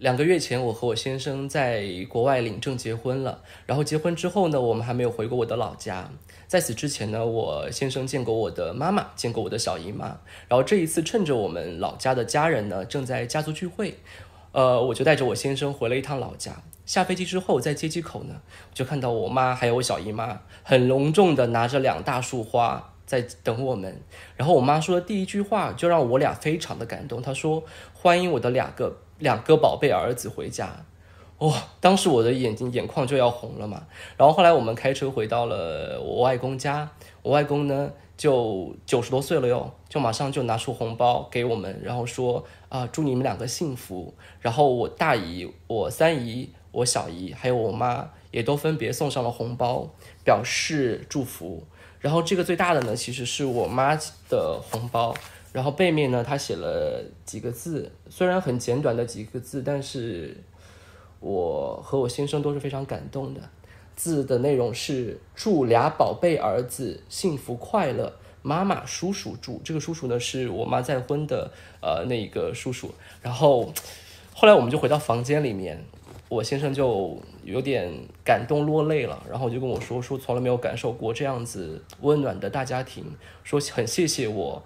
2个月前，我和我先生在国外领证结婚了。然后结婚之后呢，我们还没有回过我的老家。在此之前呢，我先生见过我的妈妈，见过我的小姨妈。然后这一次趁着我们老家的家人呢正在家族聚会，我就带着我先生回了一趟老家。下飞机之后，在接机口呢，我就看到我妈还有我小姨妈很隆重的拿着2大束花在等我们。然后我妈说的第一句话就让我俩非常的感动，她说欢迎我的两个宝贝儿子回家。当时我的眼眶就要红了嘛。然后后来我们开车回到了我外公家，我外公呢就90多岁了哟，就马上就拿出红包给我们，然后说祝你们2个幸福。然后我大姨、我三姨、我小姨还有我妈也都分别送上了红包，表示祝福。然后这个最大的呢，其实是我妈的红包。然后背面呢，她写了几个字，虽然很简短的几个字，但是我和我先生都是非常感动的。字的内容是祝俩宝贝儿子幸福快乐，妈妈叔叔祝。这个叔叔呢是我妈再婚的那个叔叔。然后后来我们就回到房间里面，我先生就有点感动落泪了，然后就跟我说从来没有感受过这样子温暖的大家庭，说很谢谢我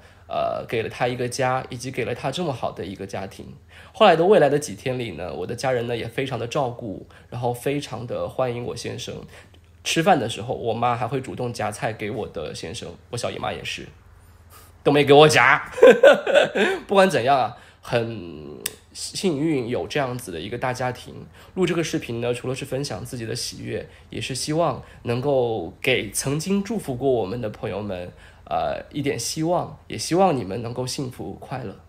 给了他一个家，以及给了他这么好的一个家庭。后来的未来的几天里呢，我的家人呢也非常的照顾，然后非常的欢迎我先生。吃饭的时候，我妈还会主动夹菜给我的先生，我小姨妈也是，都没给我夹。不管怎样啊，很幸运有这样子的一个大家庭。录这个视频呢，除了是分享自己的喜悦，也是希望能够给曾经祝福过我们的朋友们一点希望，也希望你们能够幸福快乐。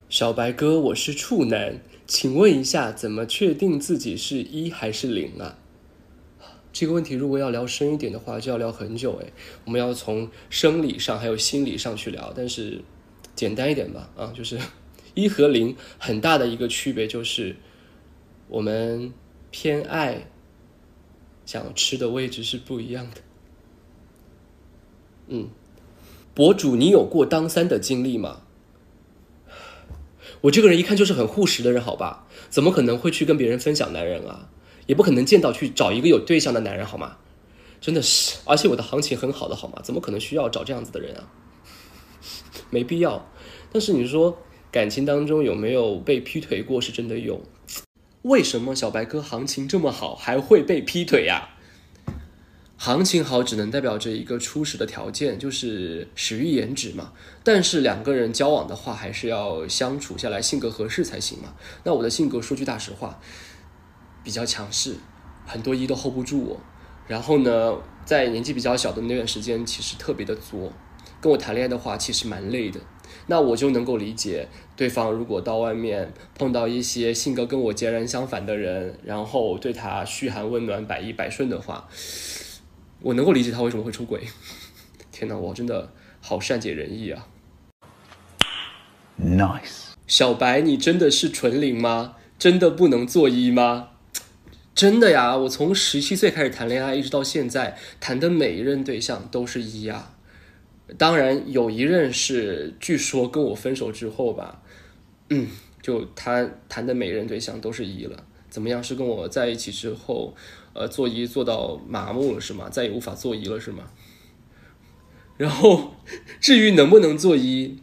小白哥，我是处男，请问一下，怎么确定自己是1还是0啊？这个问题如果要聊深一点的话，就要聊很久诶。我们要从生理上还有心理上去聊，但是简单一点吧，就是1和0很大的一个区别就是我们偏爱想吃的位置是不一样的。博主，你有过当3的经历吗？我这个人一看就是很护食的人，好吧？怎么可能会去跟别人分享男人啊？也不可能见到去找一个有对象的男人，好吗？真的是，而且我的行情很好的，好吗？怎么可能需要找这样子的人啊？没必要。但是你说感情当中有没有被劈腿过？是真的有。为什么小白哥行情这么好还会被劈腿呀？行情好只能代表着一个初始的条件，就是始于颜值嘛。但是2个人交往的话，还是要相处下来，性格合适才行嘛。那我的性格说句大实话，比较强势，很多都 hold 不住我。然后呢，在年纪比较小的那段时间，其实特别的作，跟我谈恋爱的话，其实蛮累的。那我就能够理解对方如果到外面碰到一些性格跟我截然相反的人，然后对他嘘寒问暖、百依百顺的话，我能够理解他为什么会出轨。天哪，我真的好善解人意啊。 Nice。 小白，你真的是纯0吗？真的不能做1吗？真的呀，我从17岁开始谈恋爱，一直到现在谈的每一任对象都是1呀。当然有一任是据说跟我分手之后吧，就他谈的每一任对象都是1了。怎么样，是跟我在一起之后做1做到麻木了是吗？再也无法做1了是吗？然后至于能不能做1，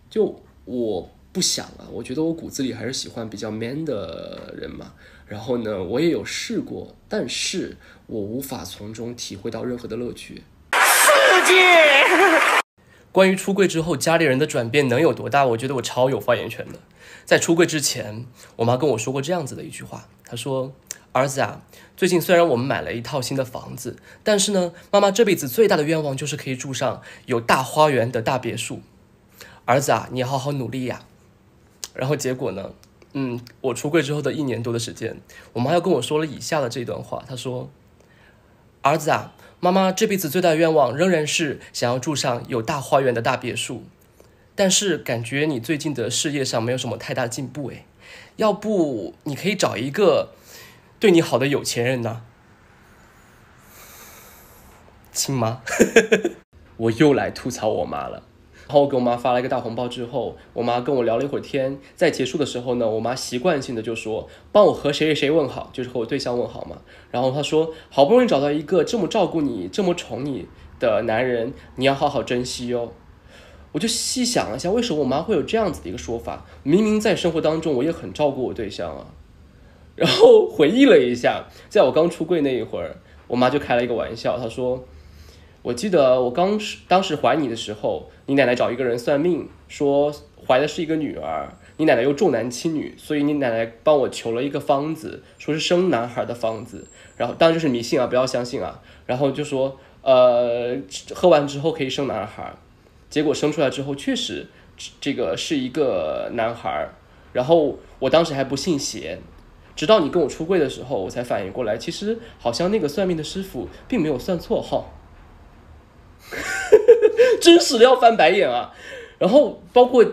就我不想啊，我觉得我骨子里还是喜欢比较 man 的人嘛。然后呢，我也有试过，但是我无法从中体会到任何的乐趣。世界关于出柜之后家里人的转变能有多大，我觉得我超有发言权的。在出柜之前，我妈跟我说过这样子的一句话，她说：儿子啊，最近虽然我们买了一套新的房子，但是呢，妈妈这辈子最大的愿望就是可以住上有大花园的大别墅。儿子啊，你要好好努力呀。然后结果呢，我出柜之后的1年多的时间，我妈又跟我说了以下的这段话，她说：儿子啊，妈妈这辈子最大的愿望仍然是想要住上有大花园的大别墅，但是感觉你最近的事业上没有什么太大进步诶，要不你可以找一个对你好的有钱人呢？亲妈。我又来吐槽我妈了。然后我给我妈发了一个大红包之后，我妈跟我聊了一会儿天，在结束的时候呢，我妈习惯性的就说帮我和谁谁谁问好，就是和我对象问好嘛。然后她说好不容易找到一个这么照顾你、这么宠你的男人，你要好好珍惜哦。我就细想了一下，为什么我妈会有这样子的一个说法？明明在生活当中我也很照顾我对象啊。然后回忆了一下，在我刚出柜那一会儿，我妈就开了一个玩笑，她说我记得我当时怀你的时候，你奶奶找一个人算命，说怀的是一个女儿，你奶奶又重男轻女，所以你奶奶帮我求了一个方子，说是生男孩的方子，然后当然就是迷信啊，不要相信啊。然后就说喝完之后可以生男孩，结果生出来之后确实这个是一个男孩，然后我当时还不信邪。直到你跟我出柜的时候，我才反应过来，其实好像那个算命的师傅并没有算错号。真实的要翻白眼啊！然后包括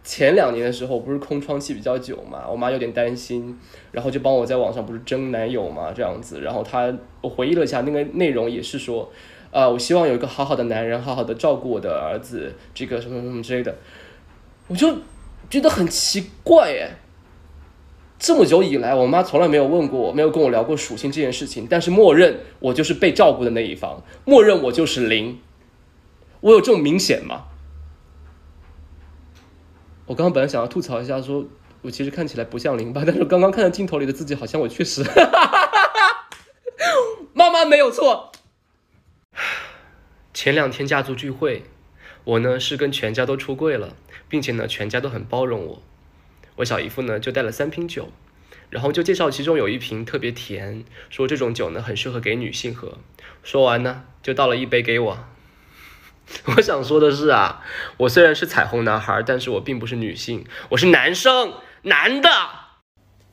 前2年的时候，不是空窗期比较久嘛，我妈有点担心，然后就帮我在网上不是征男友嘛，这样子。然后我回忆了一下，那个内容也是说，我希望有一个好好的男人，好好的照顾我的儿子，这个什么什么之类的。我就觉得很奇怪耶。这么久以来，我妈从来没有问过我，没有跟我聊过属性这件事情，但是默认我就是被照顾的那一方，默认我就是零。我有这么明显吗？我刚刚本来想要吐槽一下说我其实看起来不像零吧，但是刚刚看到镜头里的自己，好像我确实妈妈没有错。前2天家族聚会，我呢是跟全家都出柜了，并且呢全家都很包容我。我小姨夫呢就带了3瓶酒，然后就介绍其中有一瓶特别甜，说这种酒呢很适合给女性喝。说完呢就倒了一杯给我。我想说的是啊，我虽然是彩虹男孩，但是我并不是女性，我是男生，男的。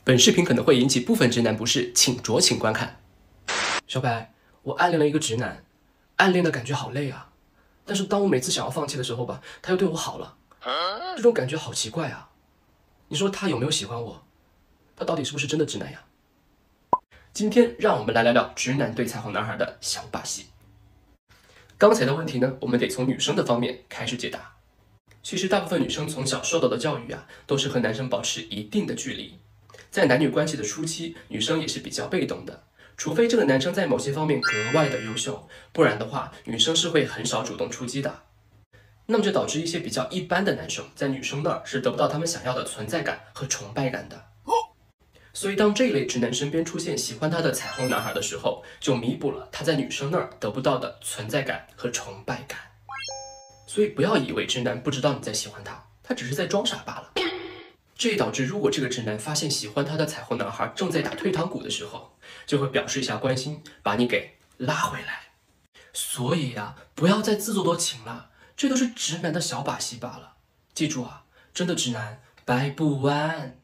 本视频可能会引起部分直男不适，请酌情观看。小白，我暗恋了一个直男，暗恋的感觉好累啊。但是当我每次想要放弃的时候吧，他又对我好了，这种感觉好奇怪啊。你说他有没有喜欢我？他到底是不是真的直男呀？今天让我们来聊聊直男对彩虹男孩的小把戏。刚才的问题呢，我们得从女生的方面开始解答。其实大部分女生从小受到的教育啊，都是和男生保持一定的距离。在男女关系的初期，女生也是比较被动的，除非这个男生在某些方面格外的优秀，不然的话，女生是会很少主动出击的。那么就导致一些比较一般的男生在女生那儿是得不到他们想要的存在感和崇拜感的。所以当这一类直男身边出现喜欢他的彩虹男孩的时候，就弥补了他在女生那儿得不到的存在感和崇拜感。所以不要以为直男不知道你在喜欢他，他只是在装傻罢了。这也导致如果这个直男发现喜欢他的彩虹男孩正在打退堂鼓的时候，就会表示一下关心，把你给拉回来。所以啊，不要再自作多情了，这都是直男的小把戏罢了。记住啊，真的直男掰不弯。